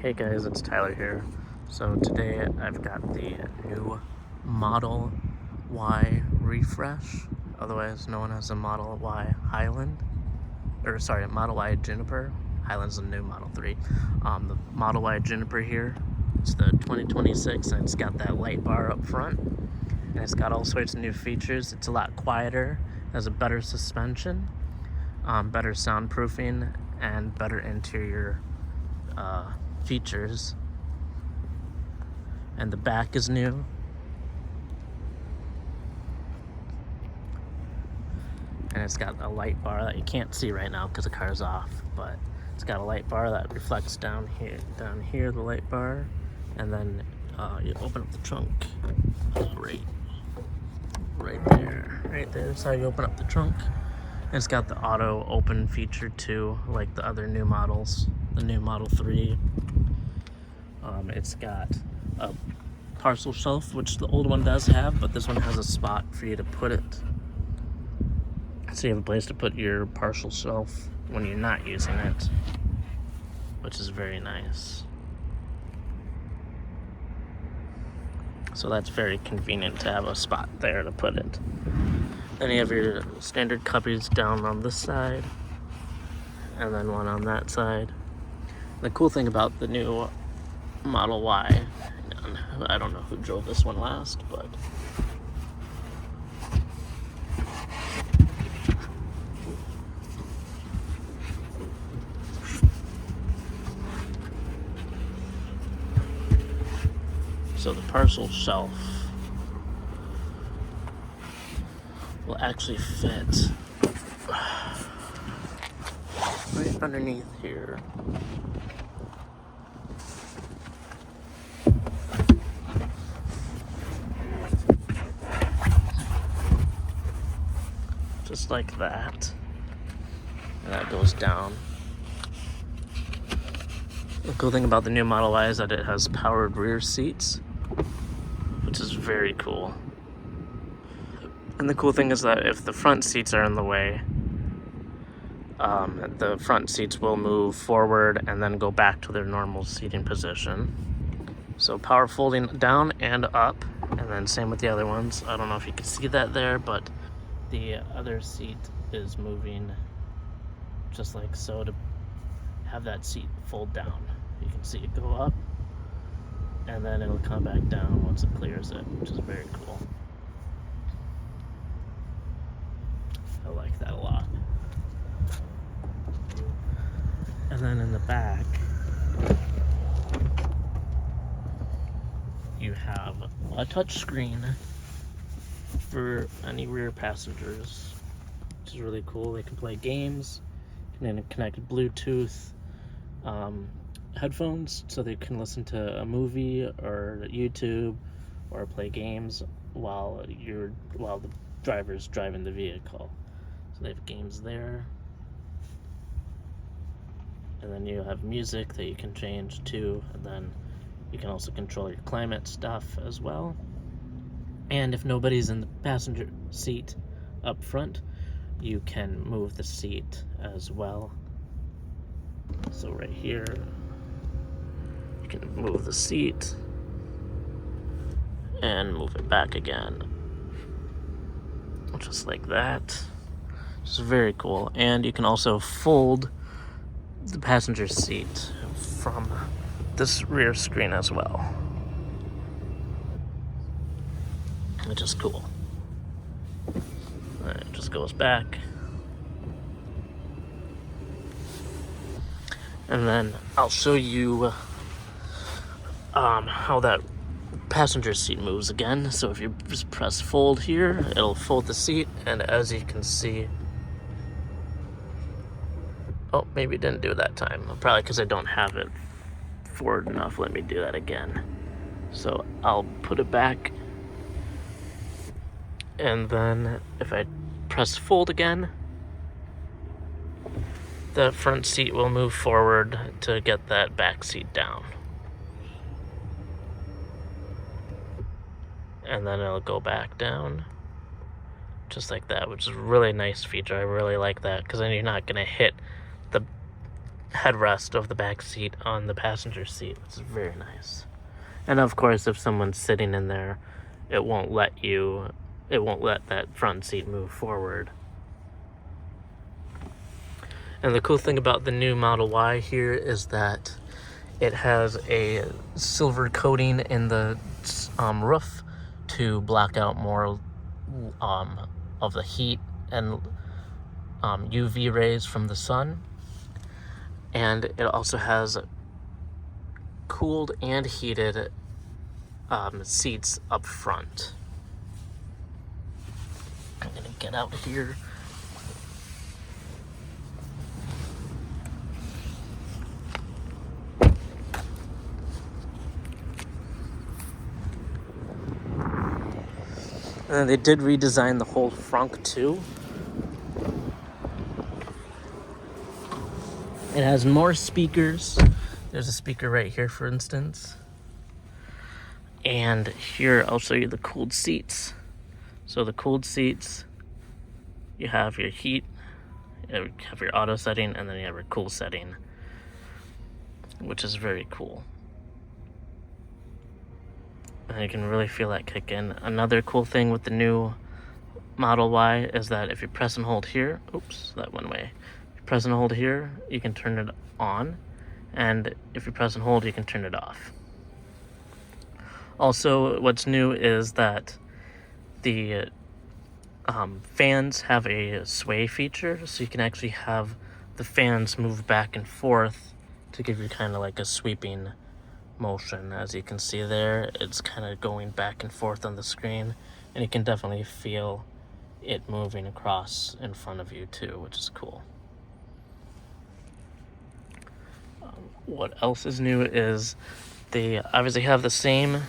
Hey guys, it's Tyler here. So today I've got the new Model Y refresh, otherwise known as the Model Y Highland, Model Y Juniper. Highland's the new Model 3. The Model Y Juniper here, it's the 2026 and it's got that light bar up front. And it's got all sorts of new features. It's a lot quieter, has a better suspension, better soundproofing, and better interior features. And the back is new. And it's got a light bar that you can't see right now because the car's off, but it's got a light bar that reflects down here, the light bar, and then you open up the trunk right there. That's how you open up the trunk. And it's got the auto open feature too, like the other new models, the new Model 3. It's got a parcel shelf, which the old one does have, but this one has a spot for you to put it. So you have a place to put your parcel shelf when you're not using it, which is very nice. So that's very convenient to have a spot there to put it. Then you have your standard cubbies down on this side, and then one on that side. The cool thing about the new Model Y, I don't know who drove this one last, but so the parcel shelf will actually fit right underneath here. Just like that. And that goes down. The cool thing about the new Model Y is that it has powered rear seats, which is very cool. And the cool thing is that if the front seats are in the way, the front seats will move forward and then go back to their normal seating position. So power folding down and up, and then same with the other ones. I don't know if you can see that there, but the other seat is moving just like so to have that seat fold down. You can see it go up, and then it'll come back down once it clears it, which is very cool. I like that a lot. And then in the back, you have a touch screen for any rear passengers, which is really cool. They can play games, and then connect Bluetooth headphones so they can listen to a movie or YouTube or play games while the driver's driving the vehicle. So they have games there. And then you have music that you can change too, and then you can also control your climate stuff as well. And if nobody's in the passenger seat up front, you can move the seat as well. So right here, you can move the seat and move it back again, just like that. Which is very cool. And you can also fold the passenger seat from this rear screen as well, which is cool. Alright, it just goes back. And then I'll show you how that passenger seat moves again. So if you just press fold here, it'll fold the seat, and as you can see, oh, maybe it didn't do it that time. Probably because I don't have it forward enough. Let me do that again. So I'll put it back, and then if I press fold again, the front seat will move forward to get that back seat down. And then it'll go back down, just like that, which is a really nice feature. I really like that, because then you're not going to hit headrest of the back seat on the passenger seat, which is very nice. And of course, if someone's sitting in there, it won't let that front seat move forward. And the cool thing about the new Model Y here is that it has a silver coating in the roof to block out more of the heat and UV rays from the sun. And it also has cooled and heated seats up front. I'm gonna get out here. And they did redesign the whole frunk too. It has more speakers. There's a speaker right here, for instance. And here, I'll show you the cooled seats. So the cooled seats, you have your heat, you have your auto setting, and then you have your cool setting, which is very cool. And you can really feel that kick in. Another cool thing with the new Model Y is that if you press and hold here, oops, that went away. If you press and hold here, you can turn it on. And if you press and hold, you can turn it off. Also, what's new is that the fans have a sway feature, so you can actually have the fans move back and forth to give you kind of like a sweeping motion. As you can see there, it's kind of going back and forth on the screen, and you can definitely feel it moving across in front of you too, which is cool. What else is new is they obviously have the same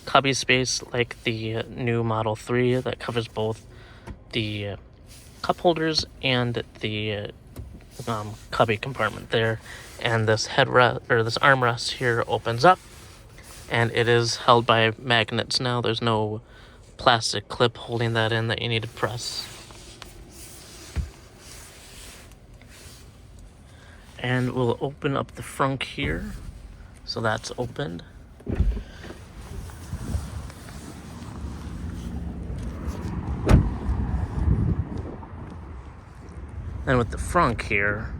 cubby space like the new Model 3 that covers both the cup holders and the cubby compartment there. And this headrest, or this armrest here, opens up, and it is held by magnets now. There's no plastic clip holding that in that you need to press. And we'll open up the frunk here. So that's opened. And with the frunk here,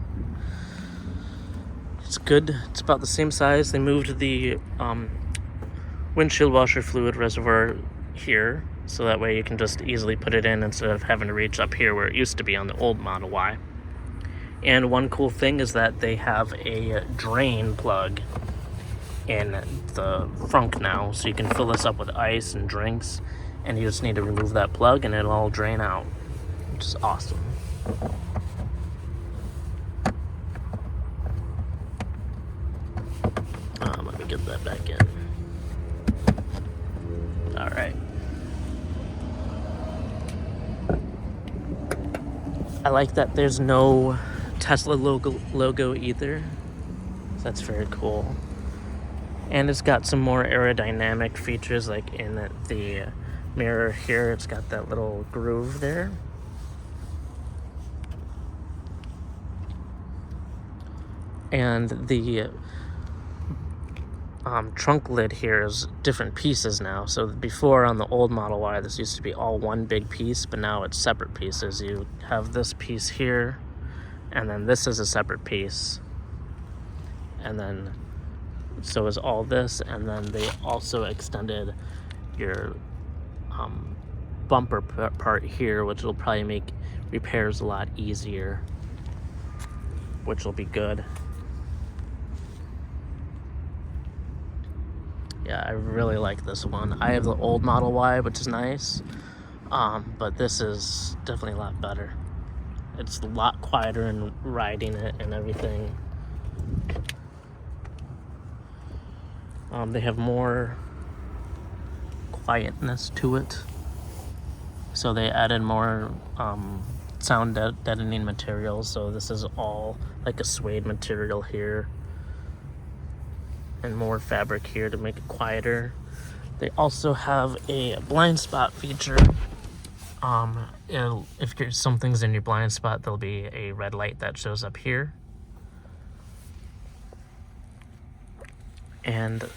it's good. It's about the same size. They moved the windshield washer fluid reservoir here, so that way you can just easily put it in instead of having to reach up here where it used to be on the old Model Y. And one cool thing is that they have a drain plug in the frunk now, so you can fill this up with ice and drinks, and you just need to remove that plug and it'll all drain out, which is awesome. Let me get that back in. All right. I like that there's no Tesla logo either. So that's very cool. And it's got some more aerodynamic features, like in the mirror here, it's got that little groove there. And the trunk lid here is different pieces now. So before, on the old Model Y, this used to be all one big piece, but now it's separate pieces. You have this piece here, and then this is a separate piece, and then so is all this, and then they also extended your bumper part here, which will probably make repairs a lot easier, which will be good. Yeah, I really like this one. I have the old Model Y, which is nice, but this is definitely a lot better. It's a lot quieter in riding it and everything. They have more quietness to it. So they added more sound deadening materials. So this is all like a suede material here, and more fabric here to make it quieter. They also have a blind spot feature. If something's in your blind spot, there'll be a red light that shows up here. And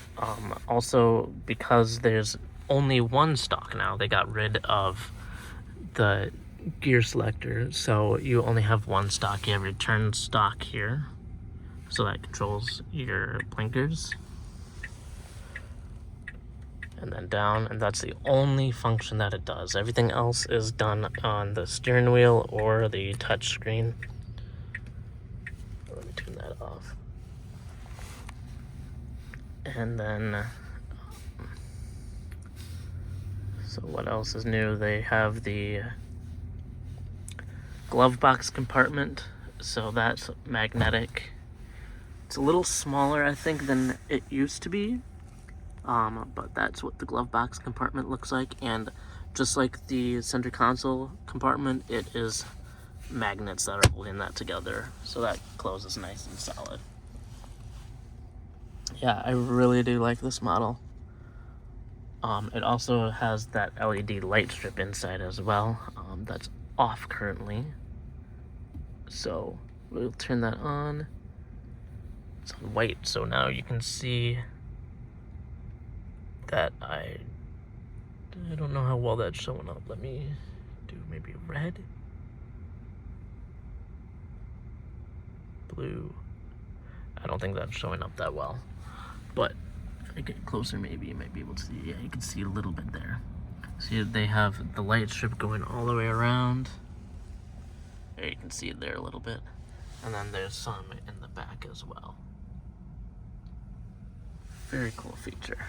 also, because there's only one Stalk now, they got rid of the gear selector, so you only have one Stalk. You have your turn Stalk here, so that controls your blinkers, and then down, and that's the only function that it does. Everything else is done on the steering wheel or the touch screen. Let me turn that off. And then, so what else is new? They have the glove box compartment, so that's magnetic. It's a little smaller, I think, than it used to be, but that's what the glove box compartment looks like. And just like the center console compartment, it is magnets that are holding that together, so that closes nice and solid. Yeah, I really do like this model. It also has that LED light strip inside as well. That's off currently, so we'll turn that on. It's on white, so now you can see that I don't know how well that's showing up. Let me do maybe red, blue. I don't think that's showing up that well, but if I get closer, maybe you might be able to see. Yeah, you can see a little bit there. See, they have the light strip going all the way around. There, you can see it there a little bit. And then there's some in the back as well. Very cool feature.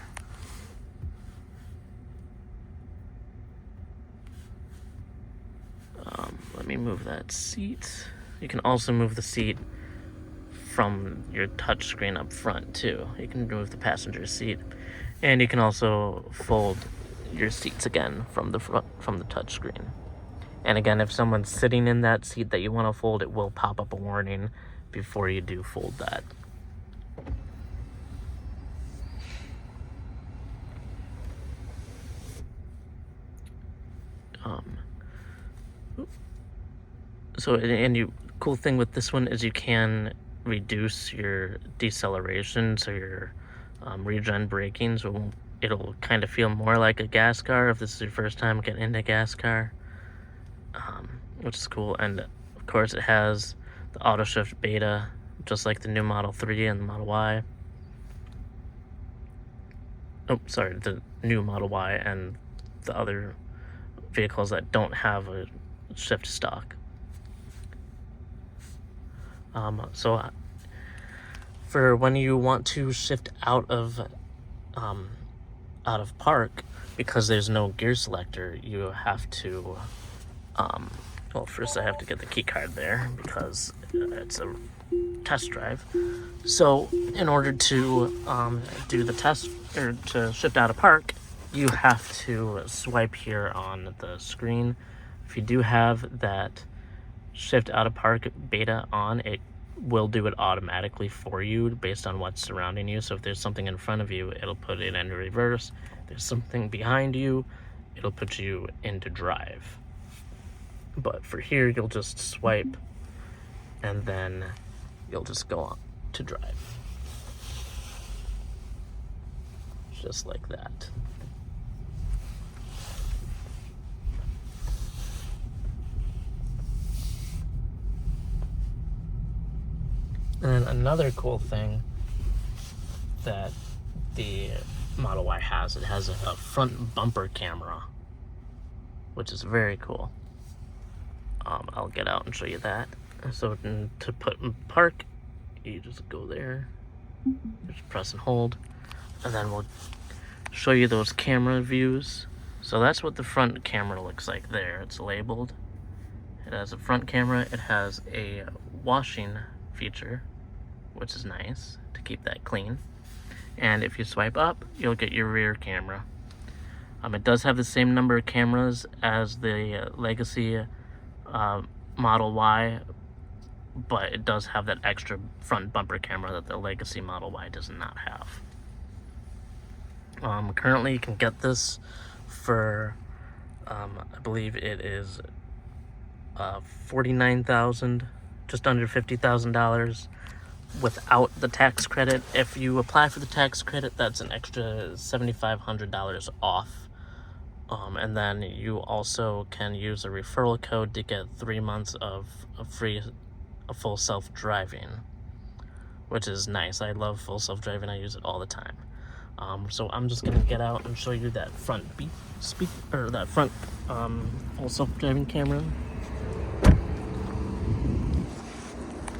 Let me move that seat. You can also move the seat from your touch screen up front too. You can move the passenger seat, and you can also fold your seats again from the front, from the touch screen. And again, if someone's sitting in that seat that you want to fold, it will pop up a warning before you do fold that. So, and you, cool thing with this one is you can reduce your deceleration, so your regen braking, so it'll kind of feel more like a gas car if this is your first time getting into a gas car, which is cool. And of course, it has the auto shift beta, just like the new Model 3 and the Model Y. Oh, sorry, the new Model Y and the other vehicles that don't have a shift stock. So for when you want to shift out of park, because there's no gear selector, you have to well, first I have to get the key card there because it's a test drive. So in order to do the test, or to shift out of park, you have to swipe here on the screen. If you do have that shift out of park beta on, it will do it automatically for you based on what's surrounding you. So if there's something in front of you, it'll put it into reverse. If there's something behind you, it'll put you into drive. But for here, you'll just swipe and then you'll just go on to drive, just like that. And another cool thing that the Model Y has, it has a front bumper camera, which is very cool. I'll get out and show you that. So to put in park, you just go there, just press and hold, and then we'll show you those camera views. So that's what the front camera looks like there. It's labeled. It has a front camera. It has a washing feature, which is nice to keep that clean. And if you swipe up, you'll get your rear camera. It does have the same number of cameras as the legacy Model Y, but it does have that extra front bumper camera that the legacy Model Y does not have. Currently, you can get this for, I believe it is $49,000, just under $50,000 without the tax credit. If you apply for the tax credit, that's an extra $7,500 off. And then you also can use a referral code to get 3 months of a full self-driving, which is nice. I love full self-driving. I use it all the time. So I'm just gonna get out and show you that front full self-driving camera.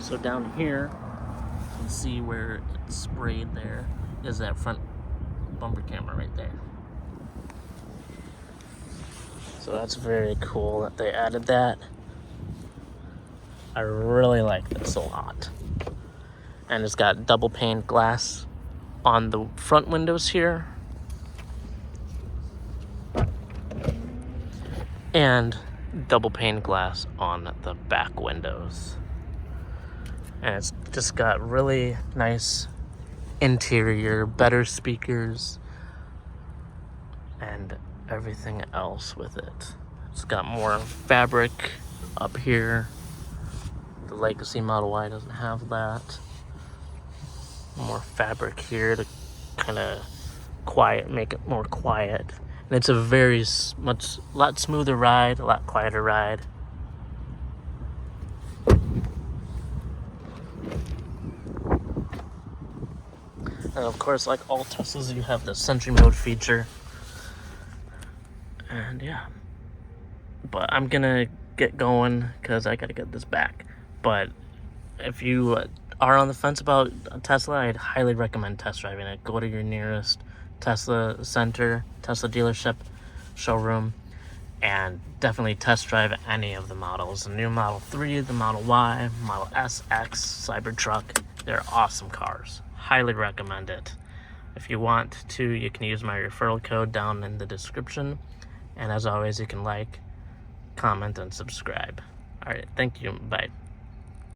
So down here, you can see where it's sprayed. There is that front bumper camera right there. So that's very cool that they added that. I really like this a lot. And it's got double pane glass on the front windows here. And double pane glass on the back windows. And it's just got really nice interior, better speakers, and everything else with it. It's got more fabric up here. The Legacy Model Y doesn't have that. More fabric here to kind of make it more quiet. And it's a lot smoother ride, a lot quieter ride. And of course, like all Teslas, you have the Sentry Mode feature. And yeah. But I'm gonna get going because I gotta get this back. But if you are on the fence about a Tesla, I'd highly recommend test driving it. Go to your nearest Tesla center, Tesla dealership, showroom, and definitely test drive any of the models. The new Model 3, the Model Y, Model S, X, Cybertruck. They're awesome cars. Highly recommend it. If you want to, you can use my referral code down in the description. And as always, you can like, comment, and subscribe. All right, thank you. Bye.